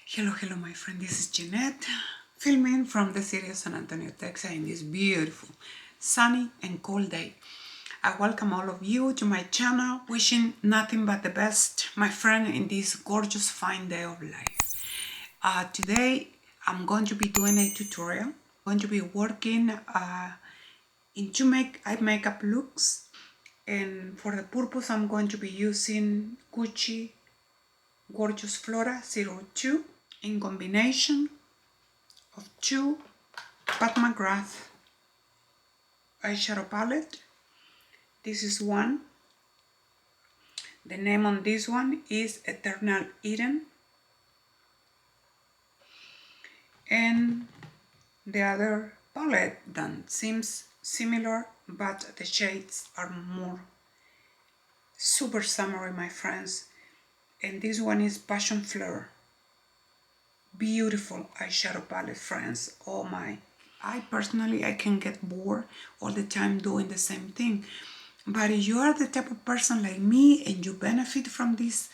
Hello my friend, this is Jeannette, filming from the city of San Antonio, Texas in this beautiful, sunny and cold day. I welcome all of you to my channel, wishing nothing but the best, my friend, in this gorgeous fine day of life. Today, I'm going to be doing a tutorial. I'm going to be working in two eye makeup looks, and for the purpose, I'm going to be using Gucci Gorgeous Flora 02 in combination of two Pat McGrath eyeshadow palette. This is one. The name on this one is Eternal Eden, and the other palette that seems similar, but the shades are more super summery, my friends. And this one is Passion Fleur. Beautiful eyeshadow palette, friends. Oh my. I can get bored all the time doing the same thing. But if you are the type of person like me and you benefit from this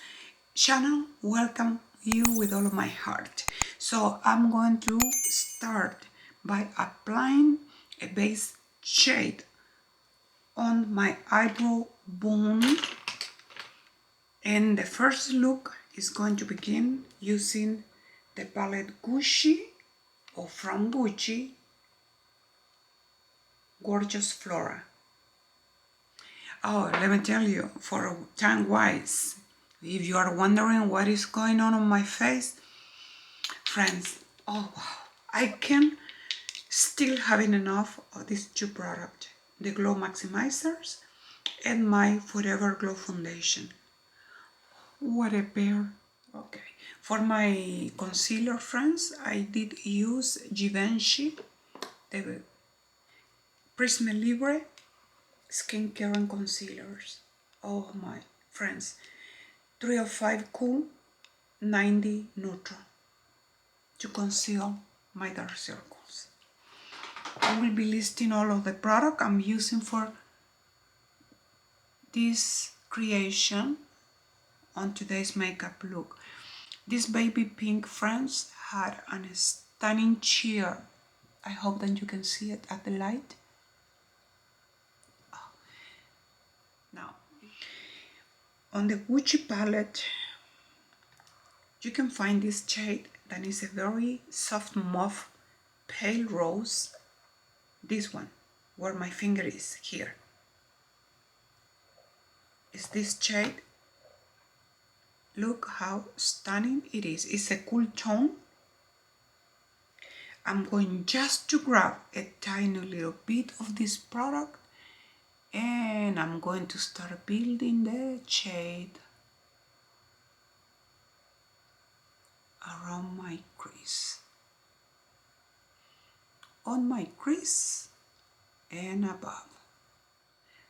channel, welcome you with all of my heart. So I'm going to start by applying a base shade on my eyebrow bone. And the first look is going to begin using the palette Gucci, or from Gucci, Gorgeous Flora. Oh, let me tell you, for time-wise, if you are wondering what is going on my face, friends, oh wow, I can still having enough of these two products, the Glow Maximizers and my Forever Glow Foundation. What a pair. Okay, for my concealer, friends, I did use Givenchy, the Prisme Libre skincare and concealers. Oh my friends, 305 Cool, 90 Neutral to conceal my dark circles. I will be listing all of the product I'm using for this creation on today's makeup look. This baby pink, friends, had a stunning cheer. I hope that you can see it at the light. Now, on the Gucci palette, you can find this shade that is a very soft mauve pale rose. This one, where my finger is here, is this shade. Look how stunning it is. It's a cool tone. I'm going just to grab a tiny little bit of this product, and I'm going to start building the shade around my crease, on my crease and above.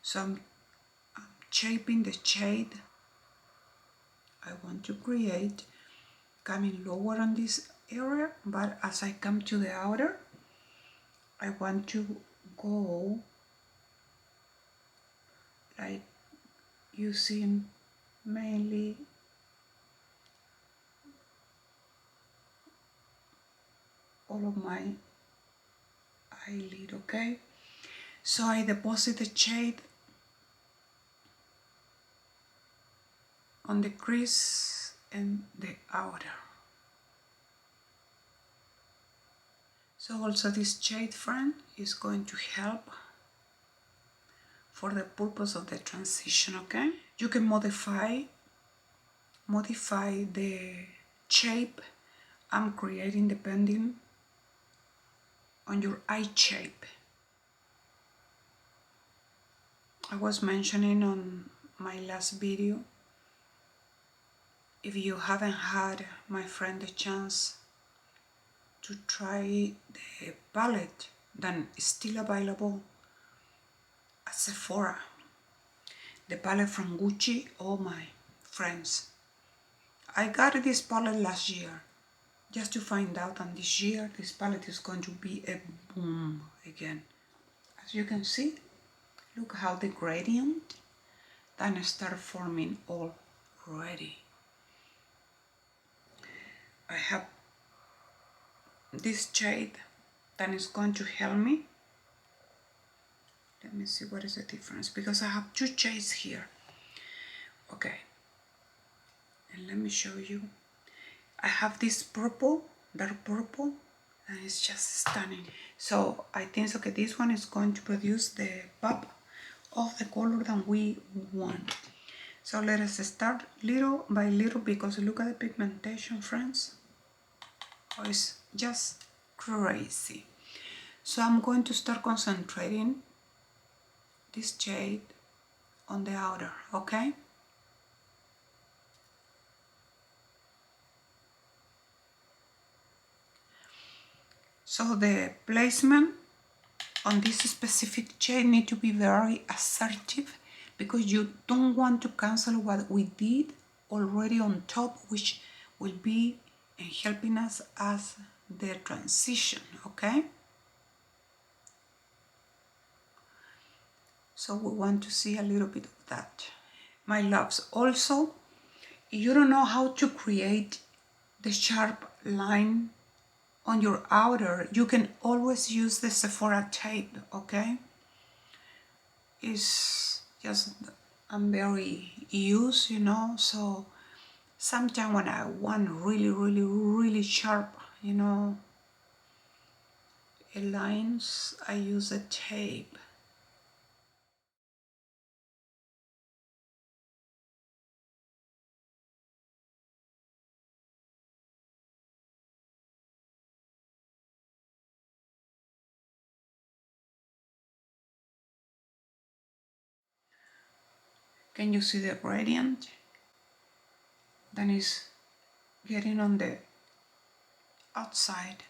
So I'm shaping the shade I want to create, coming lower on this area, but as I come to the outer, I want to go like using mainly all of my eyelid, okay? So I deposit the shade on the crease and the outer. So also this shade, friend, is going to help for the purpose of the transition, okay? You can modify the shape I'm creating depending on your eye shape. I was mentioning on my last video, if you haven't had, my friend, the chance to try the palette that is still available at Sephora, the palette from Gucci. Oh my friends, I got this palette last year just to find out, and this year this palette is going to be a boom again. As you can see, look how the gradient then start forming already. I have this shade that is going to help me. Let me see what is the difference, because I have two shades here. Okay, and let me show you. I have this purple, dark purple, and it's just stunning. So I think, okay, this one is going to produce the pop of the color that we want. So let us start little by little, because look at the pigmentation, friends. Oh, it's just crazy. So I'm going to start concentrating this shade on the outer, okay? So the placement on this specific shade need to be very assertive, because you don't want to cancel what we did already on top, which will be helping us as the transition, okay? So we want to see a little bit of that. My loves, also, you don't know how to create the sharp line on your outer, you can always use the Sephora tape, okay? It's just, I'm very used, you know, so sometimes when I want really sharp, you know, lines, I use a tape. Can you see the gradient? Then is getting on the outside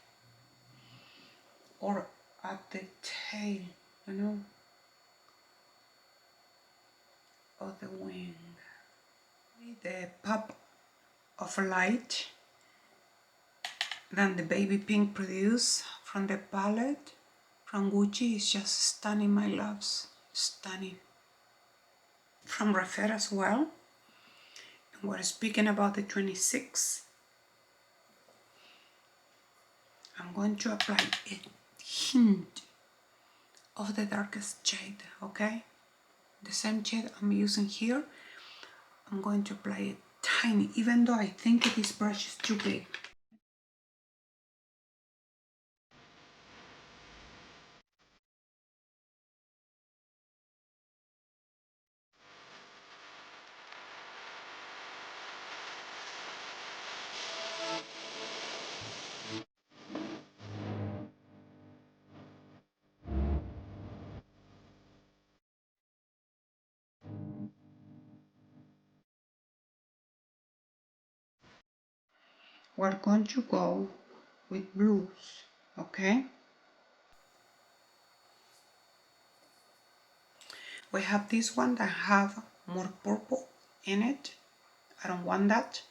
or at the tail, you know, of the wing. The pop of light than the baby pink produced from the palette from Gucci is just stunning, my loves, stunning. From Refer as well. And we're speaking about the 26. I'm going to apply a hint of the darkest shade, okay? The same shade I'm using here. I'm going to apply it tiny, even though I think this brush is too big. We're going to go with blues, okay? We have this one that have more purple in it. I don't want that,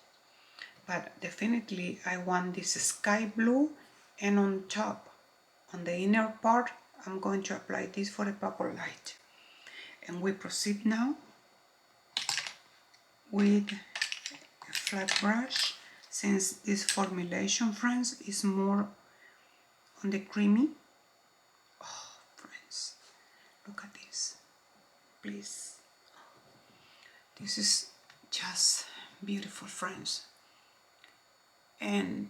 but definitely I want this sky blue, and on top, on the inner part, I'm going to apply this for the purple light. And we proceed now with a flat brush, since this formulation, friends, is more on the creamy. Oh, friends, look at this, please. This is just beautiful, friends. And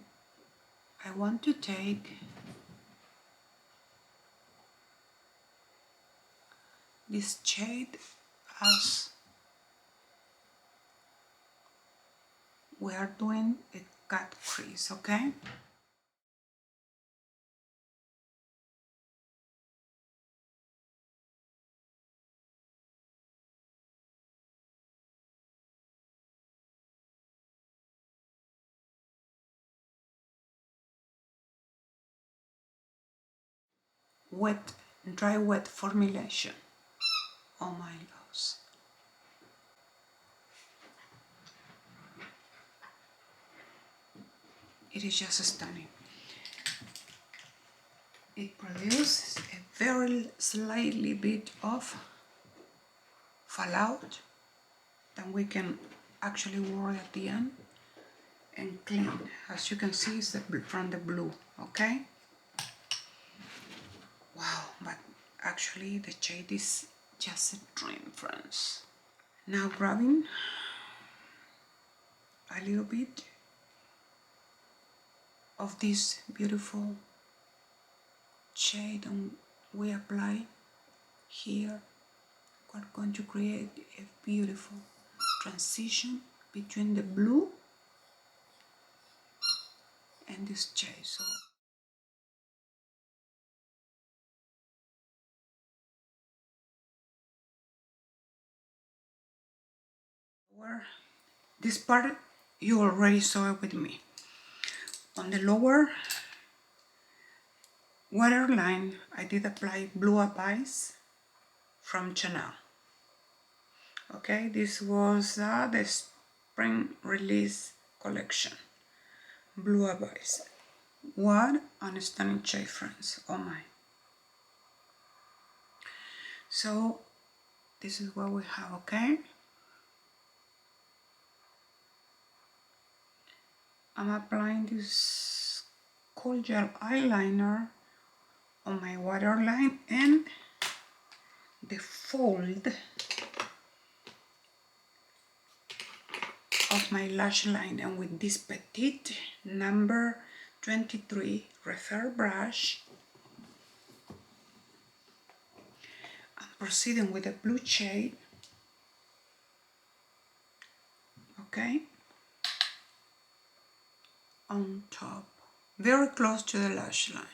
I want to take this shade as we are doing a cut crease, okay? Wet, dry wet formulation. Oh my loves. It is just stunning. It produces a very slightly bit of fallout that we can actually worry at the end. and clean. As you can see, it's from the blue, okay? Wow, but actually the shade is just a dream, friends. Now grabbing a little bit of this beautiful shade and we apply here. We're going to create a beautiful transition between the blue and this shade. So where this part you already saw it with me. On the lower waterline, I did apply Blue Abyss from Chanel. Okay, this was the spring release collection. Blue Abyss. What an stunning shade, friends. Oh my. So this is what we have, okay? I'm applying this cool gel eyeliner on my waterline and the fold of my lash line, and with this petite number 23 refer brush, I'm proceeding with a blue shade, okay, on top, very close to the lash line.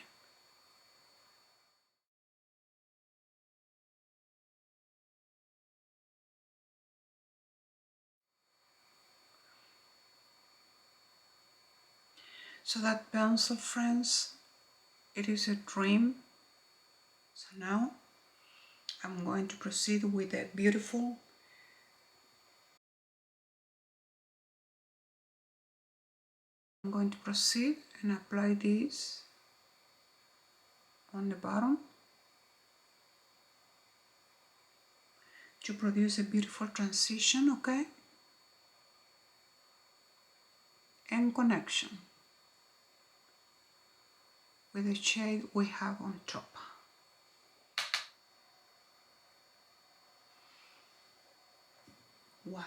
So that pencil, friends, it is a dream. So now I'm going to proceed with a beautiful I'm going to proceed and apply this on the bottom to produce a beautiful transition, okay, and connection with the shade we have on top. Wow,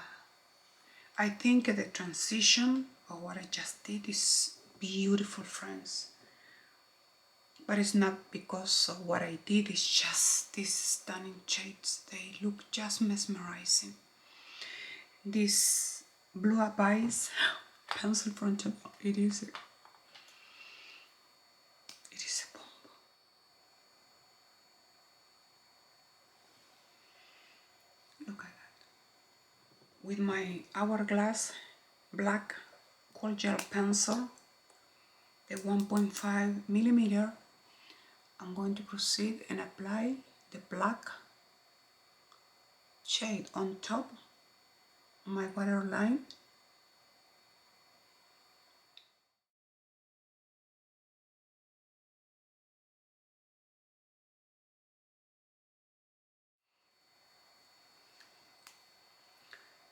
I think the transition of what I just did is beautiful, friends, but it's not because of what I did, it's just these stunning shades. They look just mesmerizing. This Blue Abyss pencil from Chanel, it is a bomb. Look at that. With my hourglass black cold gel pencil, the 1.5 millimeter, I'm going to proceed and apply the black shade on top of my waterline.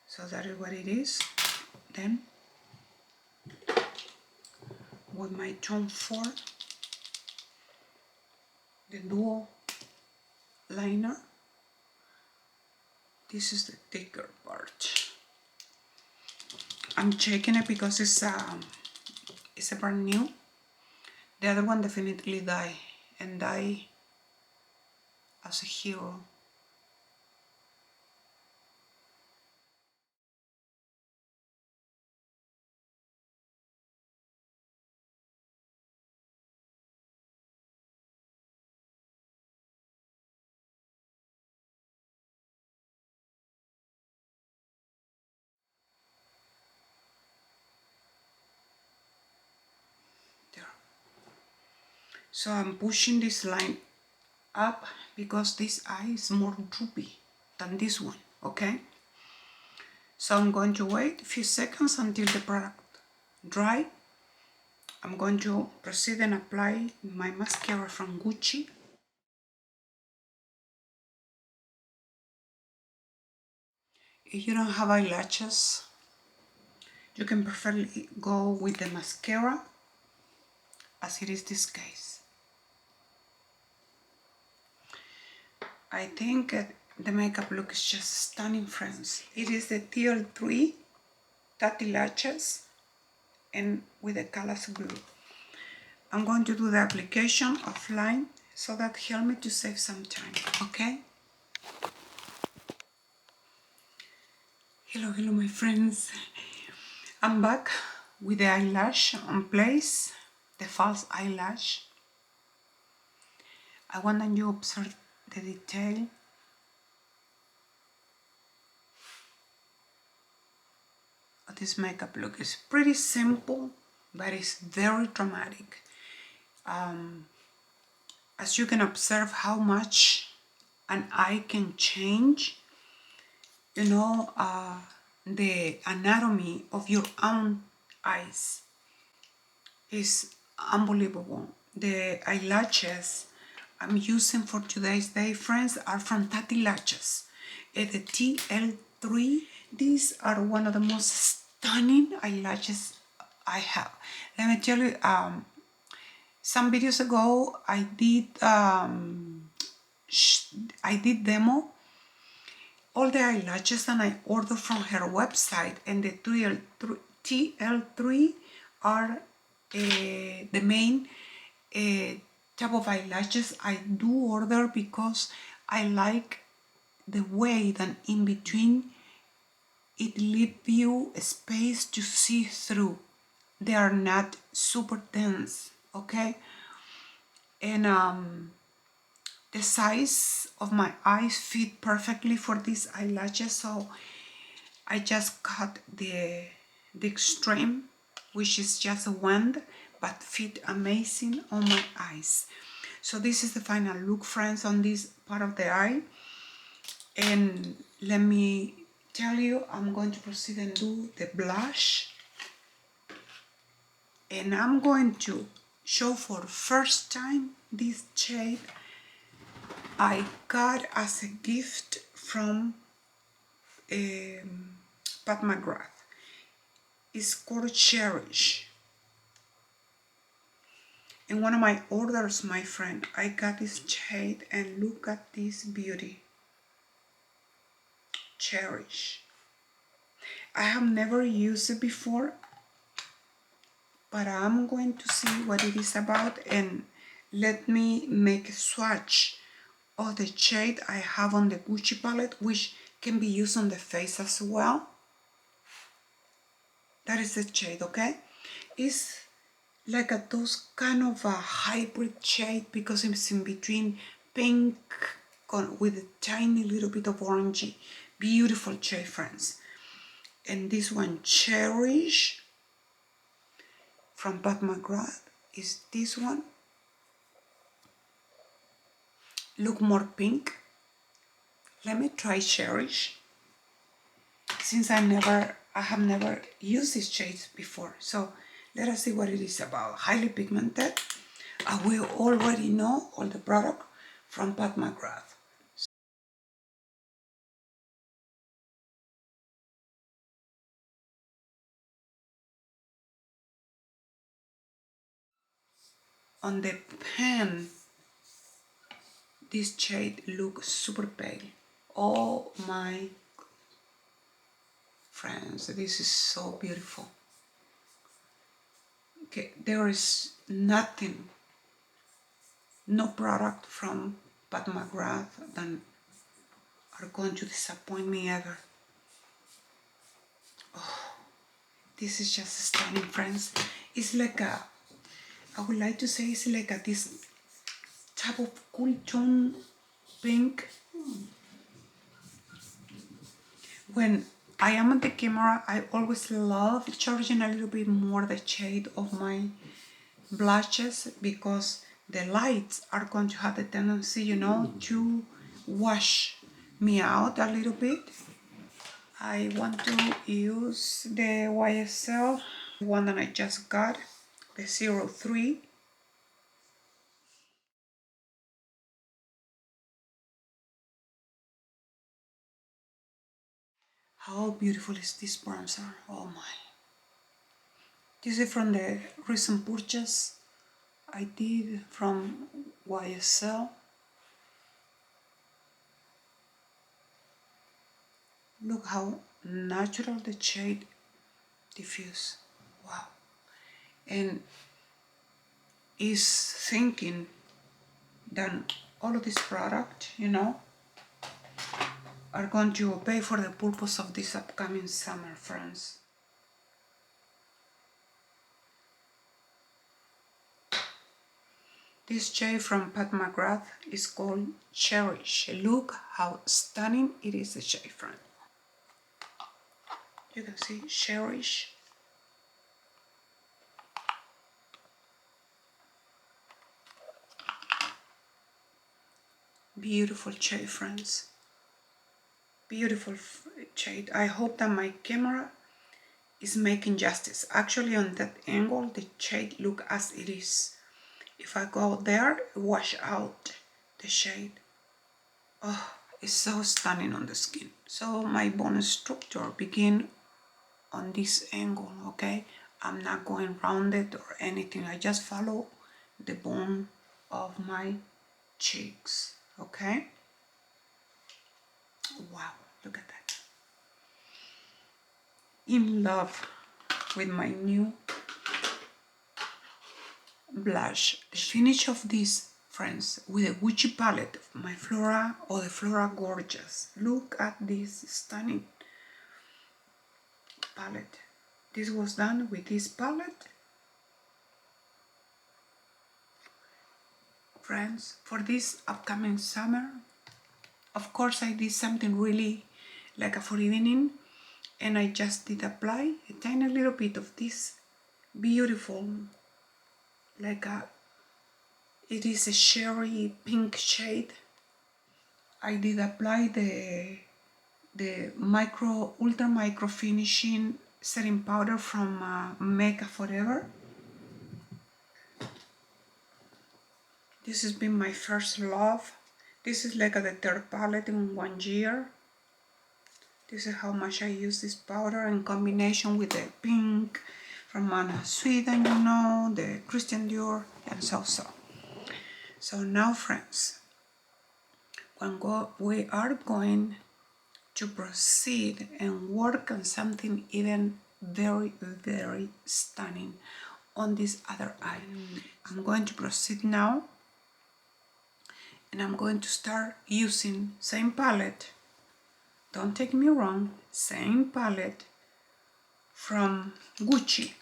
So that is what it is. Then with my Tom Ford, the dual liner, this is the thicker part. I'm checking it because it's a brand new. The other one definitely die, and die as a hero. There. So I'm pushing this line up because this eye is more droopy than this one, okay? So I'm going to wait a few seconds until the product dry. I'm going to proceed and apply my mascara from Gucci. If you don't have eyelashes, You can perfectly go with the mascara, as it is this case. I think the makeup look is just stunning, friends. It is the TL3 Tati Lashes and with the colors blue. I'm going to do the application offline so that help me to save some time, okay? Hello my friends. I'm back with the eyelash on place, the false eyelash. I want that you observe the detail. This makeup look is pretty simple, but it's very dramatic. As you can observe how much an eye can change, you know, the anatomy of your own eyes is unbelievable. The eyelashes I'm using for today's day, friends, are from Tati Lashes. The TL3. These are one of the most stunning eyelashes I have. Let me tell you, some videos ago I did demo all the eyelashes that I ordered from her website, and the TL3 are the main type of eyelashes I do order because I like the way that in between it leaves you a space to see through. They are not super dense, okay? And the size of my eyes fit perfectly for these eyelashes, so I just cut the extreme, which is just a wand, but fit amazing on my eyes. So this is the final look, friends, on this part of the eye. And let me tell you, I'm going to proceed and do the blush. And I'm going to show for the first time this shade I got as a gift from Pat McGrath. It's called Cherish. In one of my orders, my friend, I got this shade, and look at this beauty. Cherish. I have never used it before, but I'm going to see what it is about, and let me make a swatch of the shade I have on the Gucci palette, which can be used on the face as well. That is the shade, okay? It's like those kind of a hybrid shade because it's in between pink with a tiny little bit of orangey. Beautiful shade, friends. And this one, Cherish, from Pat McGrath, is this one. Look more pink. Let me try Cherish, since I have never used these shades before. So let us see what it is about. Highly pigmented. We already know all the product from Pat McGrath. On the pen, this shade looks super pale. Oh my friends, this is so beautiful. Okay, there is nothing, no product from Pat McGrath that are going to disappoint me ever. Oh, this is just stunning, friends. It's like I would like to say it's like this type of cool tone pink. When I am on the camera, I always love charging a little bit more the shade of my blushes because the lights are going to have the tendency, you know, to wash me out a little bit. I want to use the YSL, the one that I just got, the 03. How beautiful is this bronzer? Oh my. This is from the recent purchase I did from YSL. Look how natural the shade diffuse. Wow. And is thinking that all of this product, you know, are going to obey for the purpose of this upcoming summer, friends. This shade from Pat McGrath is called Cherish. Look how stunning it is, the shade, friend. You can see Cherish. Beautiful shade, friends. Beautiful shade. I hope that my camera is making justice. Actually, on that angle, the shade look as it is. If I go there, wash out the shade. Oh, it's so stunning on the skin. So my bone structure begin on this angle, okay? I'm not going rounded or anything. I just follow the bone of my cheeks, okay? Wow, look at that. In love with my new blush. The finish of this, friends, with a Gucci palette, my Flora or the Flora Gorgeous. Look at this stunning palette. This was done with this palette, friends, for this upcoming summer. Of course, I did something really like a for evening, and I just did apply a tiny little bit of this beautiful, like a, it is a cherry pink shade. I did apply the ultra micro finishing setting powder from Mega Forever. This has been my first love. This is like the third palette in 1 year. This is how much I use this powder in combination with the pink from Anna Sweden, you know, the Christian Dior, and so. So now, friends, we are going to proceed and work on something even very, very stunning on this other eye. I'm going to proceed now, and I'm going to start using same palette. Don't take me wrong, same palette from Gucci.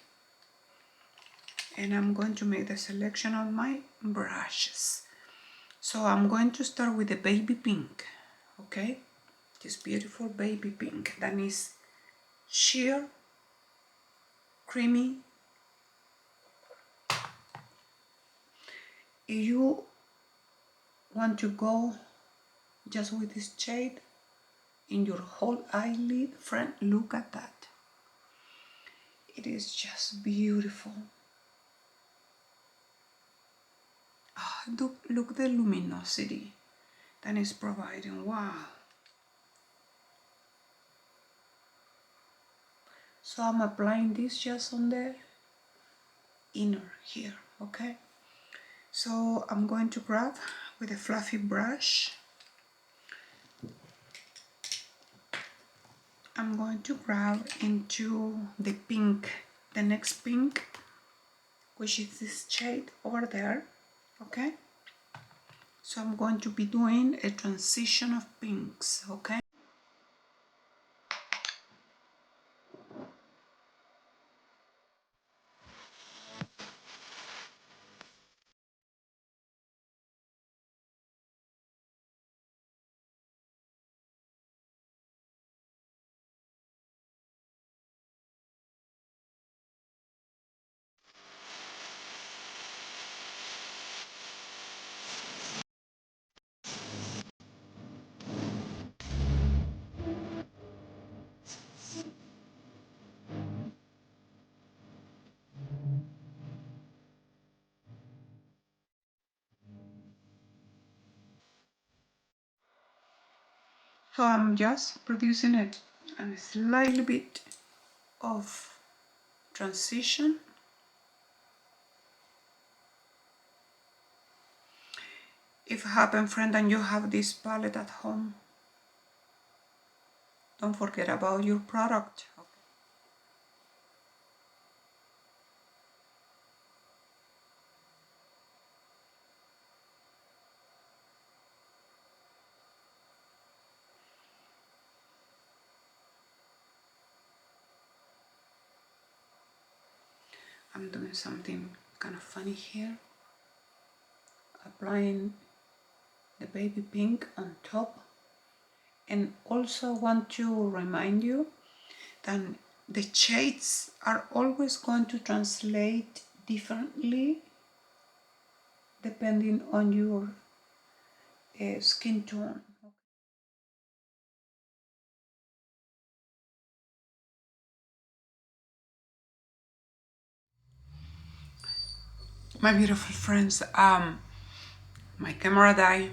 And I'm going to make the selection of my brushes. So I'm going to start with the baby pink, okay? This beautiful baby pink that is sheer, creamy. If you want to go just with this shade in your whole eyelid, friend, look at that. It is just beautiful. Oh, look the luminosity that is providing, wow. So I'm applying this just on the inner here, okay? So I'm going to grab with a fluffy brush. I'm going to grab into the pink, the next pink, which is this shade over there, okay? So I'm going to be doing a transition of pinks, okay? So I'm just producing a slightly bit of transition If happen, friend, and you have this palette at home, don't forget about your product. Okay. I'm doing something kind of funny here. Applying the baby pink on top. And also want to remind you that the shades are always going to translate differently depending on your skin tone. My beautiful friends, my camera died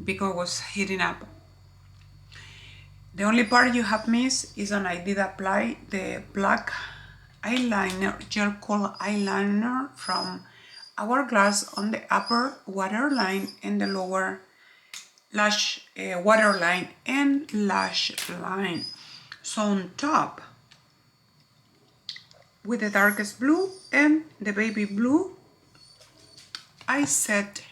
because it was heating up. The only part you have missed is when I did apply the black eyeliner, gel coat eyeliner from Hourglass on the upper waterline and the lower lash waterline and lash line. So on top, with the darkest blue and the baby blue, I set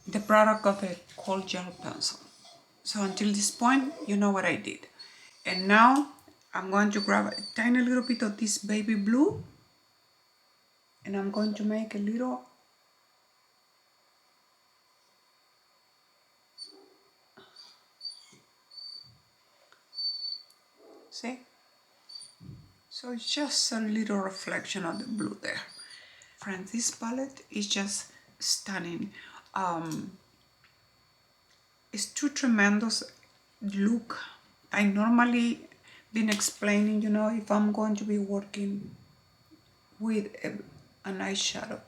the product of the cold gel pencil. So until this point, you know what I did. And now I'm going to grab a tiny little bit of this baby blue and I'm going to make a little see? So it's just a little reflection of the blue there. Friends, this palette is just stunning. It's too tremendous look. I normally been explaining, you know, if I'm going to be working with an eyeshadow,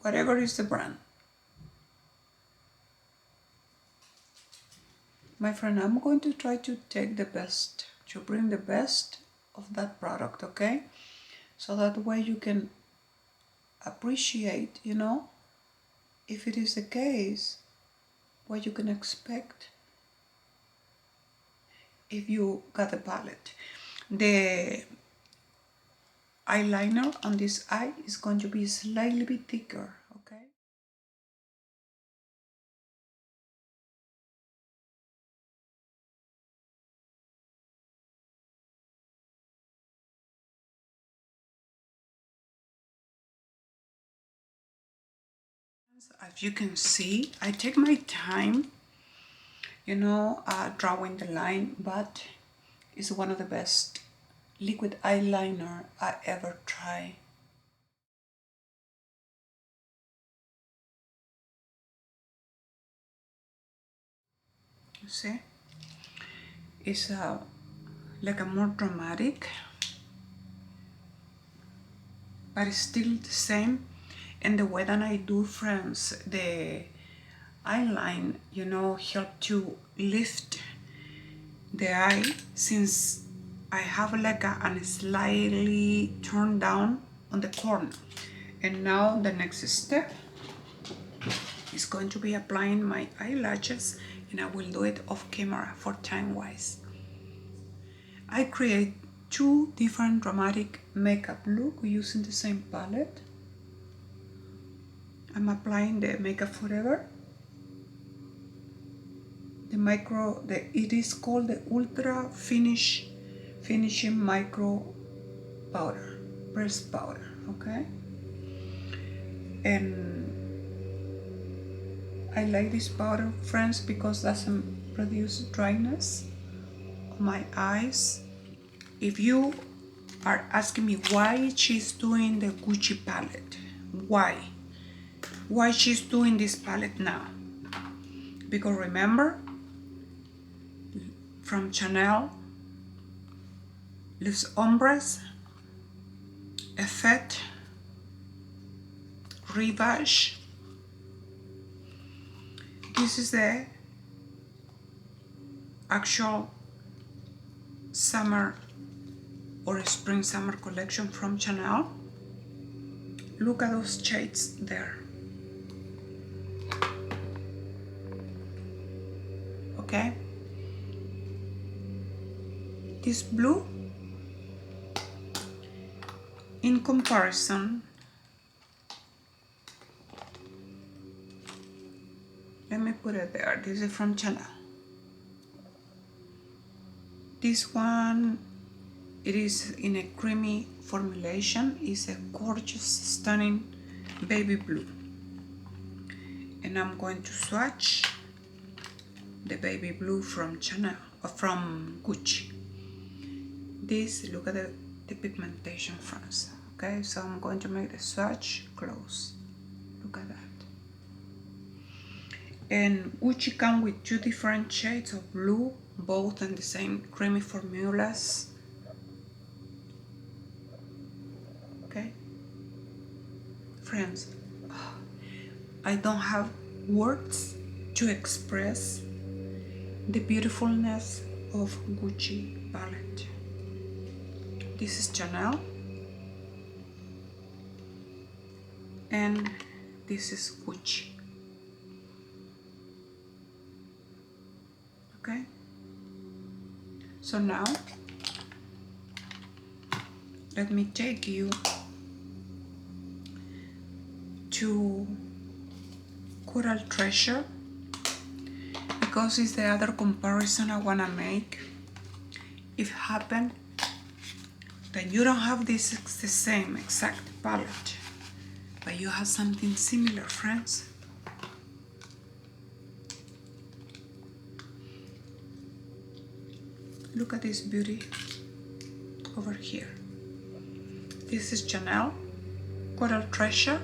whatever is the brand. My friend, I'm going to try to take the best, to bring the best of that product, okay? So that way you can appreciate, you know, if it is the case, what you can expect if you got a palette. The eyeliner on this eye is going to be slightly bit thicker, okay? As you can see, I take my time, you know, drawing the line, but it's one of the best liquid eyeliner I ever tried. You see, it's like a more dramatic, but it's still the same. And the way that I do, friends, the eyeline, you know, help to lift the eye since I have like a slightly turned down on the corner. And now the next step is going to be applying my eyelashes, and I will do it off camera for time wise. I create two different dramatic makeup look using the same palette. I'm applying the Makeup Forever. It is called the Ultra Finishing Micro Powder, pressed powder, okay? And I like this powder, friends, because it doesn't produce dryness on my eyes. If you are asking me why she's doing the Gucci palette, why she's doing this palette now, because remember, from Chanel, Les Ombres, Effect, Rivage. This is the actual summer or spring summer collection from Chanel. Look at those shades there. okay? This blue, in comparison, let me put it there. This is from Chanel. This one, it is in a creamy formulation. It's a gorgeous, stunning baby blue. And I'm going to swatch the baby blue from Chanel, or from Gucci. This, look at the pigmentation France. Okay, so I'm going to make the swatch close. Look at that. And Gucci comes with 2 different shades of blue, both in the same creamy formulas. Okay, friends, I don't have words to express the beautifulness of Gucci palette. This is Chanel, and this is Gucci. Okay, so now let me take you to Coral Treasure, because it's the other comparison I want to make. If it happened that you don't have the same exact palette, but you have something similar, friends. Look at this beauty over here. This is Chanel Coral Treasure.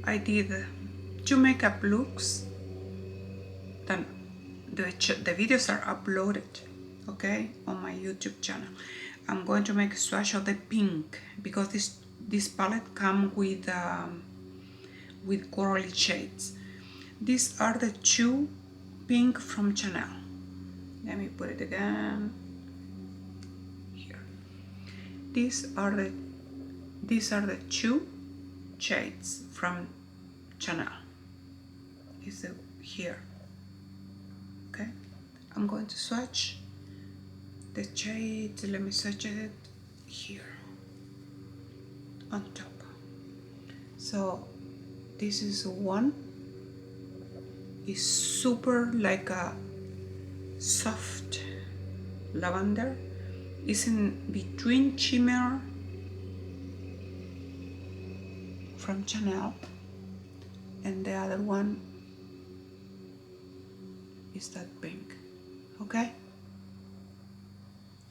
I did 2 makeup looks. Then the videos are uploaded, okay, on my YouTube channel. I'm going to make a swatch of the pink, because this palette comes with corally shades. These are the 2 pink from Chanel. Let me put it again here. These are the 2 shades from Chanel. Is here. Okay, I'm going to swatch the shades. Let me swatch it here on top. So this is one. It's super like a soft lavender. It's in between shimmer from Chanel, and the other one is that pink. Okay,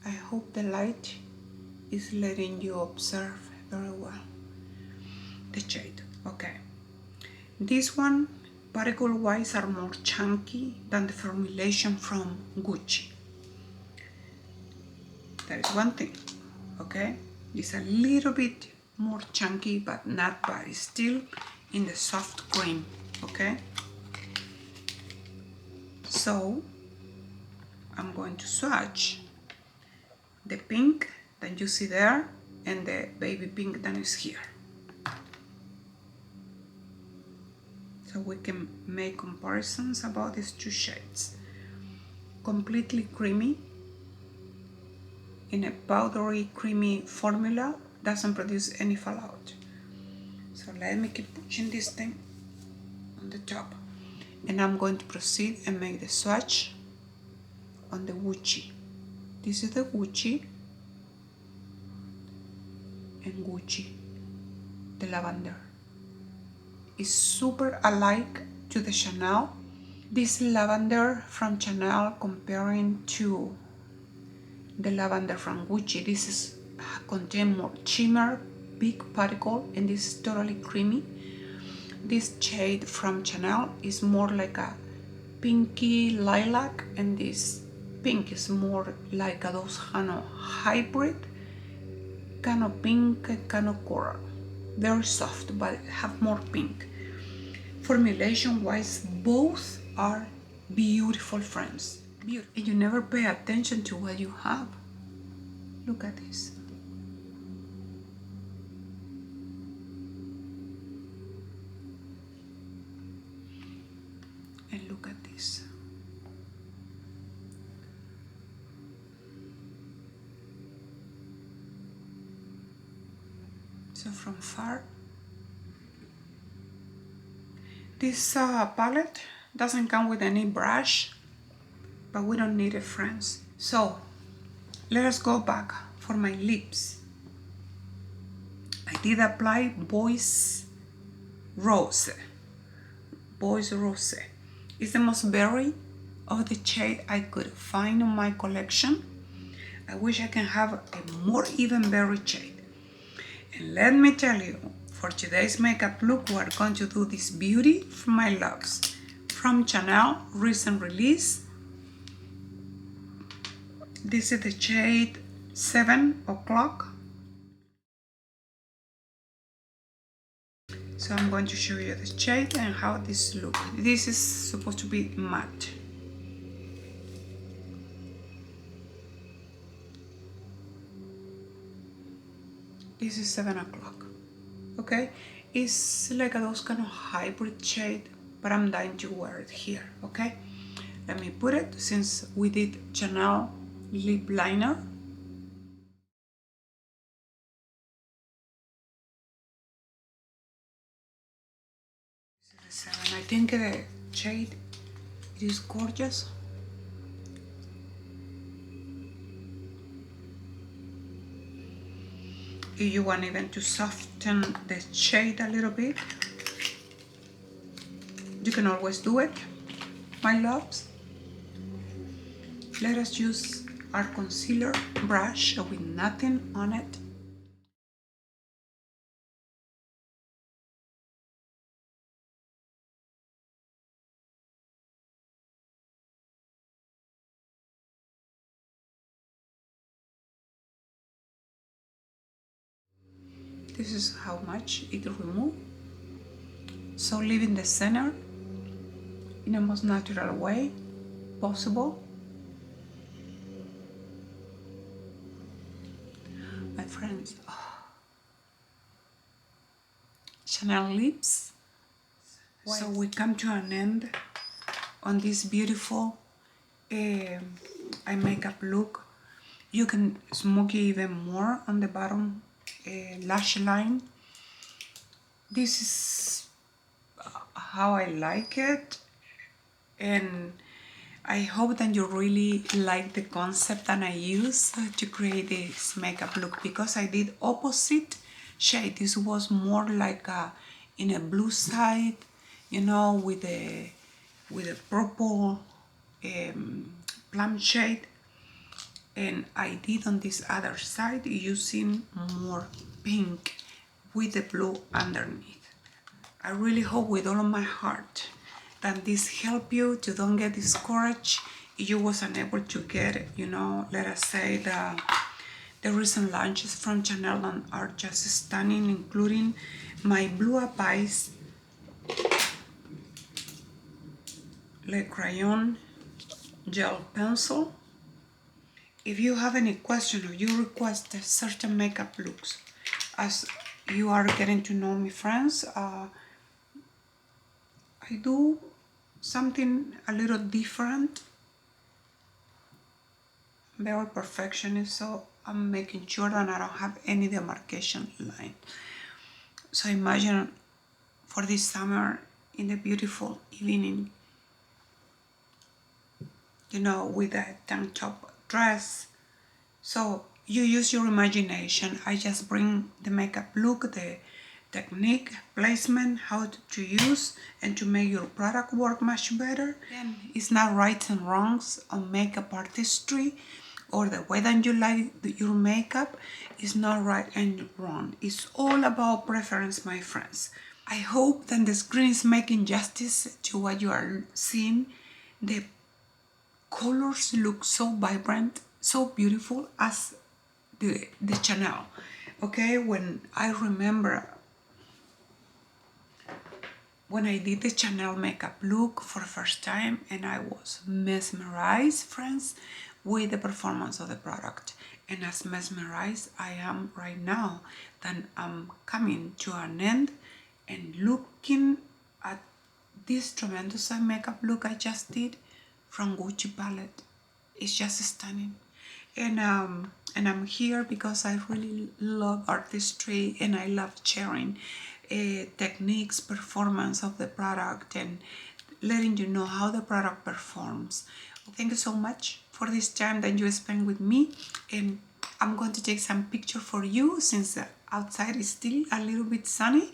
I hope the light is letting you observe very well the shade. Okay, this one particle wise are more chunky than the formulation from Gucci. That is one thing. Okay, it's a little bit more chunky, but not bad. It's still in the soft cream. Okay, so I'm going to swatch the pink that you see there and the baby pink that is here, so we can make comparisons about these 2 shades. Completely creamy in a powdery creamy formula, doesn't produce any fallout. So let me keep pushing this thing on the top, and I'm going to proceed and make the swatch on the Gucci. This is the Gucci, and Gucci, the lavender, is super alike to the Chanel. This lavender from Chanel comparing to the lavender from Gucci, this is contain more shimmer, big particle, and this is totally creamy. This shade from Chanel is more like a pinky lilac, and this pink is more like those kind of hybrid, kind of pink, kind of coral. Very soft, but have more pink. Formulation wise, both are beautiful, friends. Beautiful. And you never pay attention to what you have. Look at this. And look at this. So from far, this palette doesn't come with any brush, but we don't need it, friends. So let us go back for my lips. I did apply Boys Rose. Boys Rose. It's the most berry of the shade I could find in my collection. I wish I can have a more even berry shade. And let me tell you, for today's makeup look, we're going to do this beauty from my loves. From Chanel, recent release. This is the shade 7 o'clock. So I'm going to show you the shade and how this looks. This is supposed to be matte. This is 7 o'clock. Okay? It's like those kind of hybrid shade, but I'm dying to wear it here. Okay? Let me put it, since we did Chanel lip liner. This is the 7. I think the shade, it is gorgeous. If you want even to soften the shade a little bit, you can always do it, my loves. Let us use our concealer brush with nothing on it. This is how much it removes. So leaving the center in the most natural way possible. My friends, Chanel lips. So we come to an end on this beautiful eye makeup look. You can smoke it even more on the bottom lash line. This is how I like it, and I hope that you really like the concept that I use to create this makeup look, because I did opposite shade. This was more like in a blue side, you know, with a purple plum shade, and I did on this other side using more pink with the blue underneath. I really hope with all of my heart that this help you to don't get discouraged if you was unable to get, you know, let us say the recent launches from Chanel and are just stunning, including my Blue Eyes Le Crayon Gel Pencil. If you have any question or you request certain makeup looks, as you are getting to know me, friends, I do something a little different. Very perfectionist, so I'm making sure that I don't have any demarcation line. So imagine for this summer in the beautiful evening, you know, with a tank top dress. So you use your imagination. I just bring the makeup look, the technique, placement, how to use and to make your product work much better. Then it's not right and wrongs on makeup artistry, or the way that you like your makeup is not right and wrong. It's all about preference, my friends. I hope that the screen is making justice to what you are seeing. The colors look so vibrant, so beautiful as the Chanel. Okay, when I remember when I did the Chanel makeup look for the first time, and I was mesmerized, friends, with the performance of the product. And as mesmerized I am right now, then I'm coming to an end and looking at this tremendous makeup look I just did from Gucci palette. It's just stunning. And I'm here because I really love artistry and I love sharing techniques, performance of the product, and letting you know how the product performs. Thank you so much for this time that you spend with me, and I'm going to take some picture for you since outside is still a little bit sunny,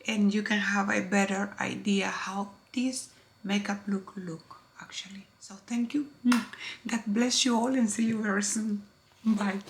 and you can have a better idea how this makeup look actually. So thank you. God bless you all and see you very soon. Bye.